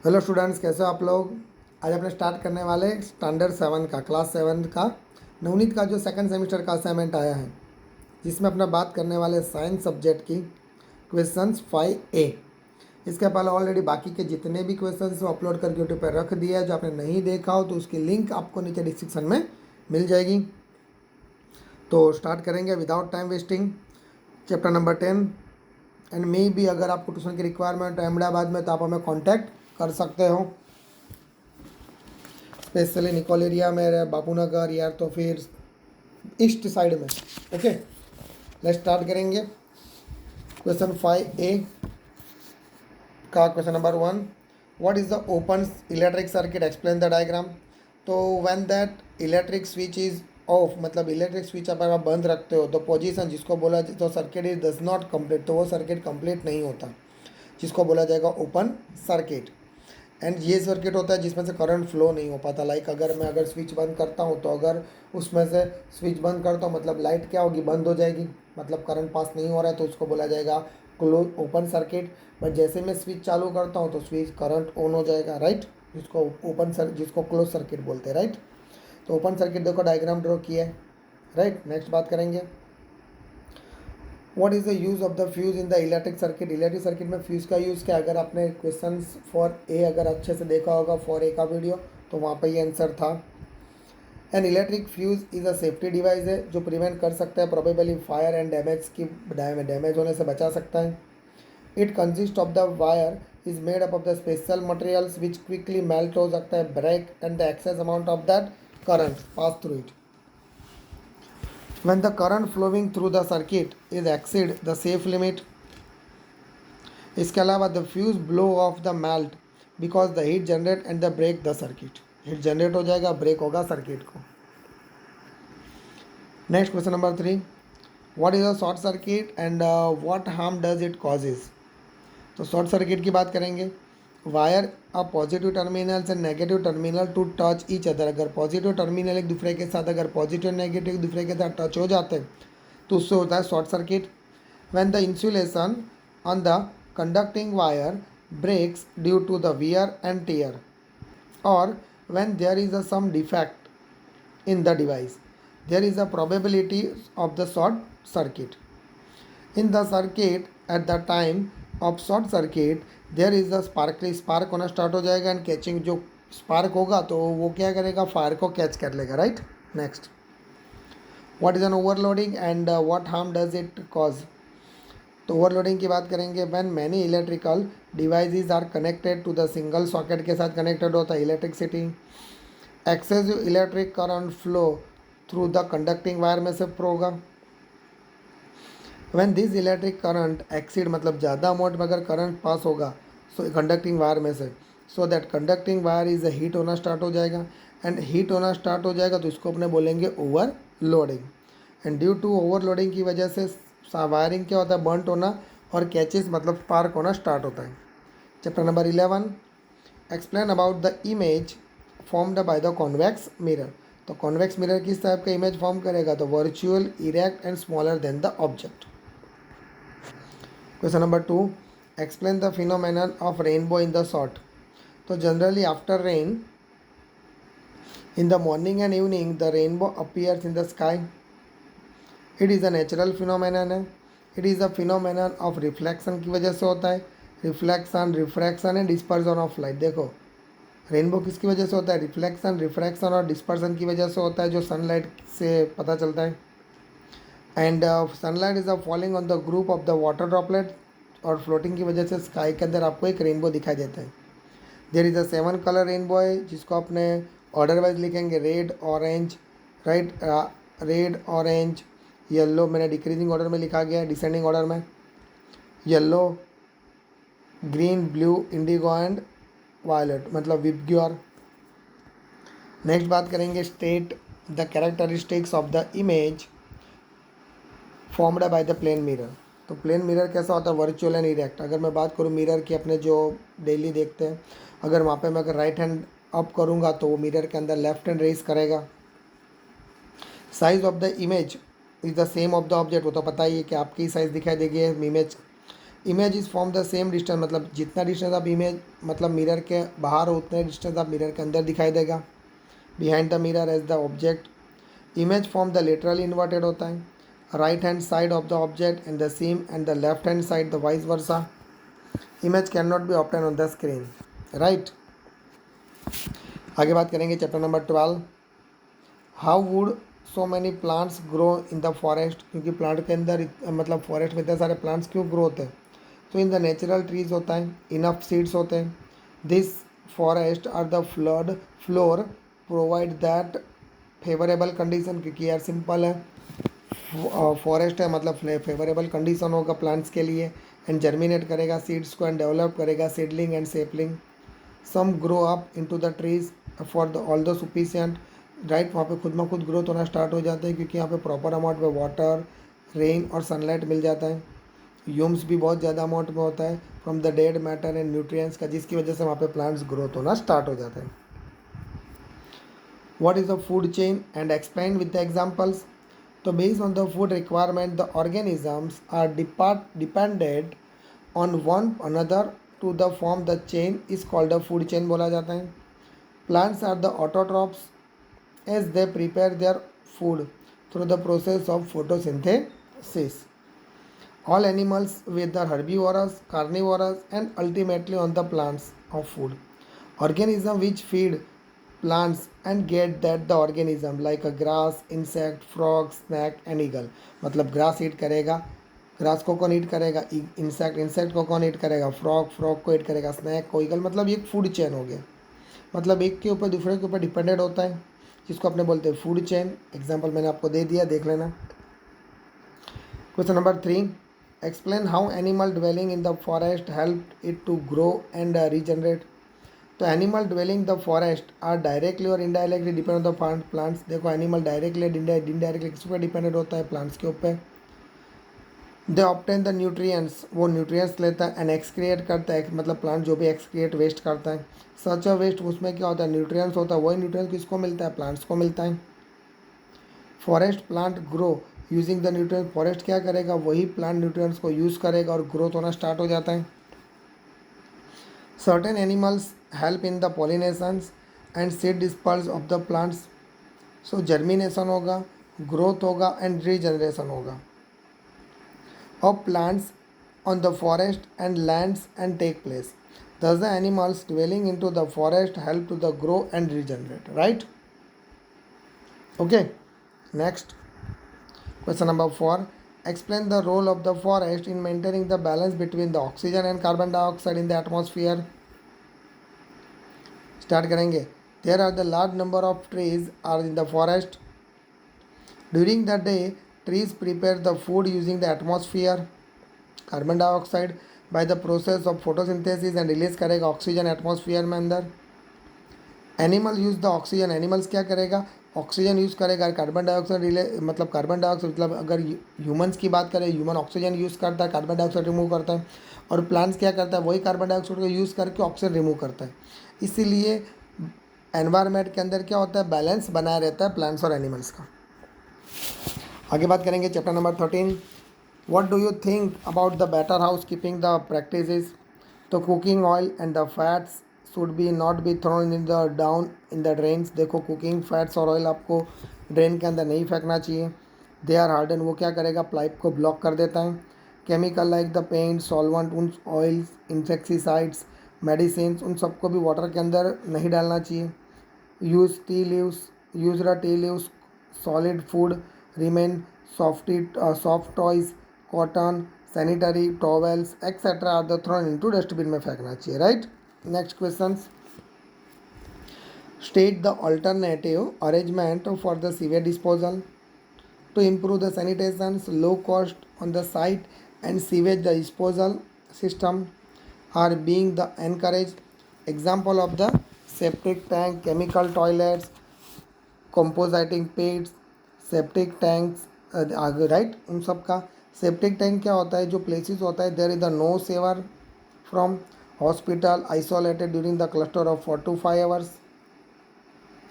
Hello students, कैसे हो आप लोग। आज अपने स्टार्ट करने वाले स्टैंडर्ड 7 का क्लास 7 का नवनीत का जो सेकंड सेमेस्टर का असाइनमेंट आया है, जिसमें अपना बात करने वाले साइंस सब्जेक्ट की क्वेश्चंस 5A। इसके पहले ऑलरेडी बाकी के जितने भी क्वेश्चंस वो अपलोड करके यूट्यूब पर रख दिया है। जो आपने नहीं देखा हो तो उसकी लिंक आपको नीचे डिस्क्रिप्शन में मिल जाएगी। तो स्टार्ट करेंगे without time wasting chapter number 10। And मे भी अगर आपको ट्यूशन की रिक्वायरमेंट है अहमदाबाद में तो आप हमें कॉन्टैक्ट कर सकते हो, स्पेशली निकोल एरिया में, बापूनगर या तो फिर ईस्ट साइड में। ओके, लेट्स स्टार्ट करेंगे। क्वेश्चन 5A का question number 1, what is the open electric circuit, explain the diagram. तो when that electric switch is off, मतलब इलेक्ट्रिक स्विच आप अगर बंद रखते हो तो पोजीशन जिसको बोला तो circuit is does not complete, तो वो सर्किट कंप्लीट नहीं होता, जिसको बोला जाएगा ओपन सर्किट। एंड ये सर्किट होता है जिसमें से करंट फ्लो नहीं हो पाता। लाइक अगर स्विच बंद करता हूँ तो अगर उसमें से स्विच बंद करता हूँ मतलब लाइट क्या होगी, बंद हो जाएगी, मतलब करंट पास नहीं हो रहा है, तो उसको बोला जाएगा क्लोज ओपन सर्किट। बट जैसे मैं स्विच चालू करता हूँ तो स्विच करंट ऑन हो जाएगा, राइट, जिसको क्लोज सर्किट बोलते हैं, राइट। तो ओपन सर्किट देखो डायग्राम ड्रॉ किया है, राइट। नेक्स्ट बात करेंगे, what is the use of the fuse in the electric circuit. Electric circuit में फ्यूज़ का यूज़ क्या। अगर आपने क्वेश्चन फॉर ए अगर अच्छे से देखा होगा फॉर ए का वीडियो, तो वहाँ पर ये आंसर था। An electric fuse is a safety device है जो प्रिवेंट कर सकता है प्रोबेबली फायर एंड डैमेज होने से बचा सकता है। It consist of the wire is made up of the special materials which quickly melt हो सकता है, break and the excess amount of that current pass through it. When the current flowing through the circuit is exceed the safe limit, इसके अलावा the fuse blow off the melt because the heat generate and the break the circuit. Heat generate हो जाएगा, break होगा circuit को। Next question number 3, what is a short circuit and what harm does it causes. तो short circuit की बात करेंगे, wire a positive terminal and negative terminal to touch each other. अगर positive terminal एक दूसरे के साथ, अगर पॉजिटिव नेगेटिव एक दूसरे के साथ टच हो जाते हैं तो उससे होता है short circuit. when the insulation on the conducting wire breaks due to the wear and tear, or when there is some defect in the device, there is a probability of the short circuit. In the circuit at the time of short circuit there is a spark होना start हो जाएगा and catching, जो spark होगा तो वो क्या करेगा, fire को कैच कर लेगा, right. Next, what is an overloading and what harm does it cause. तो ओवरलोडिंग की बात करेंगे, when many electrical devices are connected to the single socket के साथ कनेक्टेड होता है electricity, excessive electric current flow through the conducting wire में से होगा। When this electric current exceed, मतलब ज़्यादा अमाउंट में अगर करंट पास होगा सो कंडक्टिंग वायर में से, so that conducting wire is heat होना स्टार्ट हो जाएगा। एंड हीट होना स्टार्ट हो जाएगा तो इसको अपने बोलेंगे overloading. And due to overloading की वजह से वायरिंग क्या होता है, बर्नट होना, और कैचेस मतलब स्पार्क होना स्टार्ट होता है। Chapter number 11, explain about the image formed by the convex mirror. तो कॉन्वेक्स मिरर किस टाइप का इमेज फॉर्म करेगा, तो virtual, erect and smaller than the object. Question number 2, explain the phenomenon of rainbow in the short. तो generally after rain in the morning and evening the rainbow appears in the sky. It is a natural phenomenon है। It is a phenomenon of reflection की वजह से होता है। Reflection, refraction and dispersion of light. देखो rainbow किसकी वजह से होता है, रिफ्लेक्शन, रिफ्रैक्शन और डिस्पर्सन की वजह से होता है, जो सनलाइट से पता चलता है। And sunlight is a falling on the group of the water droplet, और फ्लोटिंग की वजह से स्काई के अंदर आपको एक रेनबो दिखाई देता है। There is a 7 colour rainbow है, जिसको अपने ऑर्डर वाइज लिखेंगे, red orange, right, red orange yellow, मैंने डिक्रीजिंग ऑर्डर में लिखा गया है, डिसेंडिंग ऑर्डर में yellow, green, blue, indigo and violet, मतलब विबग्योर। नेक्स्ट बात करेंगे, state the characteristics of the image formed by the plane mirror. तो प्लेन मिरर कैसा होता है, वर्चुअल एंड इरेक्ट। अगर मैं बात करूँ मिरर की, अपने जो डेली देखते हैं, अगर वहाँ पे मैं अगर राइट हैंड अप करूँगा तो वो मिरर के अंदर लेफ्ट हैंड रेस करेगा। Size of the image is the same of the object, वो तो पता ही है कि आपकी साइज़ दिखाई देगी image. Image is from the same distance, मतलब जितना डिस्टेंस आप इमेज मतलब मिरर के बाहर हो उतने डिस्टेंस आप मिरर के अंदर दिखाई देगा। Behind the mirror as the object. Image from the laterally inverted होता है, right hand side of the object and the same and the left hand side the vice versa. Image can not be obtain on the screen, right. आगे बात करेंगे chapter number 12, how would so many plants grow in the forest, क्योंकि plant के अंदर मतलब forest में इतने सारे प्लांट्स क्यों ग्रो होते हैं। तो इन द नेचुरल ट्रीज होता है, इनफ सीड्स होते हैं। This forest are the flood floor provide that favourable condition, क्योंकि यार सिंपल है, फॉरेस्ट है मतलब फेवरेबल कंडीशन होगा प्लांट्स के लिए, एंड जर्मिनेट करेगा सीड्स को एंड डेवलप करेगा seedling and sapling. Some grow up into the trees for the all the sufficient, right. वहाँ पे खुद में खुद ग्रोथ होना स्टार्ट हो जाते हैं क्योंकि यहाँ पे प्रॉपर अमाउंट में वाटर, रेन और सनलाइट मिल जाता है। ह्यूम्स भी बहुत ज़्यादा अमाउंट में होता है from the dead matter and nutrients का, जिसकी वजह से वहाँ पे प्लांट्स ग्रोथ होना स्टार्ट हो जाते हैं। What is the food chain and explain with the examples. तो based on the food requirement the organisms are depended on one another to the form the chain is called the food chain बोला जाता है। Plants are the autotrophs as they prepare their food through the process of photosynthesis. All animals, whether herbivorous, carnivorous, and ultimately on the plants of food. Organisms which feed plants and get that the organism like a grass, insect, frog, snake and eagle. मतलब grass eat करेगा, grass को कौन ईट करेगा, insect को कौन ईट करेगा, frog को ईट करेगा, स्नैक को ईगल। मतलब ये एक फूड चेन हो गया, मतलब एक के ऊपर दूसरे के ऊपर डिपेंडेंट होता है, जिसको अपने बोलते हैं फूड चेन। एग्जाम्पल मैंने आपको दे दिया, देख लेना। Question number 3, explain how animal dwelling in the forest helped it to grow and regenerate. तो animal dwelling the forest are directly और indirectly depend on the plants। देखो एनिमल डायरेक्टली इनडायरेक्टली किस पर डिपेंडेंट होता है, प्लांट्स के ऊपर। They obtain the nutrients, वो न्यूट्रिएंट्स लेता है, एंड एक्सक्रिएट करता है, मतलब प्लांट जो भी एक्सक्रिएट वेस्ट करता है। सच अ वेस्ट, उसमें क्या होता है, न्यूट्रिएंट्स होता है, वही न्यूट्रिएंट्स किसको मिलता है, प्लांट्स को मिलता है। Forest plant grow using the nutrients, forest क्या करेगा, वही प्लांट न्यूट्रिएंट्स को यूज़ करेगा और ग्रोथ होना स्टार्ट हो जाता है। Certain animals help in the pollinations and seed disperse of the plants. So germination होगा, ग्रोथ होगा एंड रीजनरेशन होगा of plants on the forest and lands and take place. Thus the animals dwelling into the forest help to the grow and regenerate, right? Okay, next. Question number 4. Explain the role of the forest in maintaining the balance between the oxygen and carbon dioxide in the atmosphere. Start करेंगे। There are the large number of trees are in the forest. During the day, trees prepare the food using the atmosphere, carbon dioxide by the process of photosynthesis and release करेगा oxygen atmosphere में अंदर। Animal use the oxygen, animals क्या करेगा, oxygen use करेगा, carbon dioxide मतलब carbon dioxide, मतलब अगर humans की बात करें, ह्यूमन ऑक्सीजन यूज़ करता है, कार्बन डाइऑक्साइड रिमूव करता है, और प्लांट्स क्या करता है, वही कार्बन डाइऑक्साइड को यूज़ करके ऑक्सीजन रिमूव करता है। इसीलिए एनवायरनमेंट के अंदर क्या होता है, बैलेंस बनाया रहता है प्लांट्स और एनिमल्स का। आगे बात करेंगे chapter number 13, what do you think about the better housekeeping the practices. तो cooking oil and the fats should be not be thrown in the down in the drains. देखो cooking fats और oil आपको drain के अंदर नहीं फेंकना चाहिए। They are harden, वो क्या करेगा, पाइप को ब्लॉक कर देता है। Chemical like the paint, solvent, उन ऑयल्स, इंसेक्टिसाइड्स, मेडिसिन, उन सबको भी वाटर के अंदर नहीं डालना चाहिए। Use tea leaves, use the tea leaves, solid food remain, soft toys, cotton, sanitary towels etcetera are the thrown into dustbin में फेंकना चाहिए, right. Next question, state the alternative arrangement for the sewage disposal to improve the sanitations, low cost on the site and sewage the disposal system are being the encouraged. Example of the septic tank, chemical toilets, compositing pits, septic tanks, right। उन सब का septic tank क्या होता है, जो places होता है there is the no sewer from hospital, isolated during the cluster of 4 to 5 hours,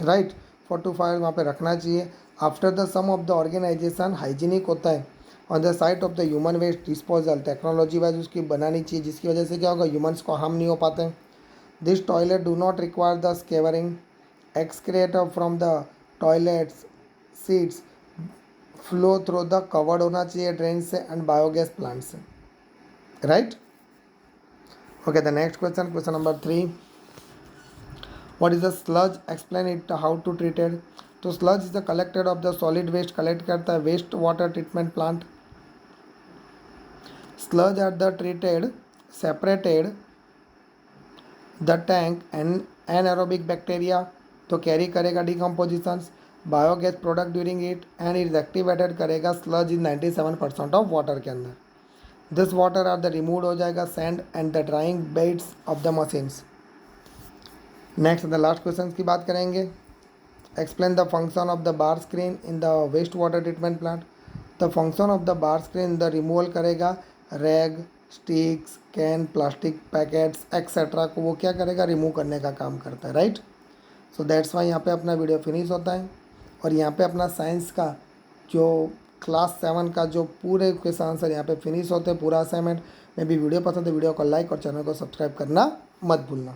राइट। 4 to 5 वहाँ पे रखना चाहिए। After the sum of the organisation hygienic होता है, on the site of the human waste disposal, technology wise उसकी बनानी चाहिए जिसकी वजह से क्या होगा, ह्यूमन्स को हार्म नहीं हो पाते हैं। This toilet do not require the scavenging, excreta from the toilets seats flow through the covered होना चाहिए ड्रेन से एंड बायोगैस प्लांट से, right. Okay, the next question, question number 3, what is the sludge, explain it, how to treated. तो sludge is the collected of the solid waste, collect करता है waste water treatment plant. Sludge are the treated separated the tank and anaerobic bacteria, तो carry करेगा decompositions, biogas product during it and is activated करेगा sludge in 97% of water के अंदर। This water are the remove हो जाएगा sand and the drying beds of the machines. Next the last question की बात करेंगे। Explain the function of the bar screen in the waste water treatment plant. The function of the bar screen the removal करेगा rag, sticks, can, plastic packets etcetera को वो क्या करेगा, remove करने का काम करता है, राइट। सो दैट्स वाई यहाँ पे अपना वीडियो फिनिश होता है और यहाँ पे अपना साइंस का जो क्लास 7 का जो पूरे क्वेश्चन आंसर यहाँ पे फिनिश होते हैं, पूरा असाइनमेंट में भी। वीडियो पसंद है वीडियो को लाइक और चैनल को सब्सक्राइब करना मत भूलना।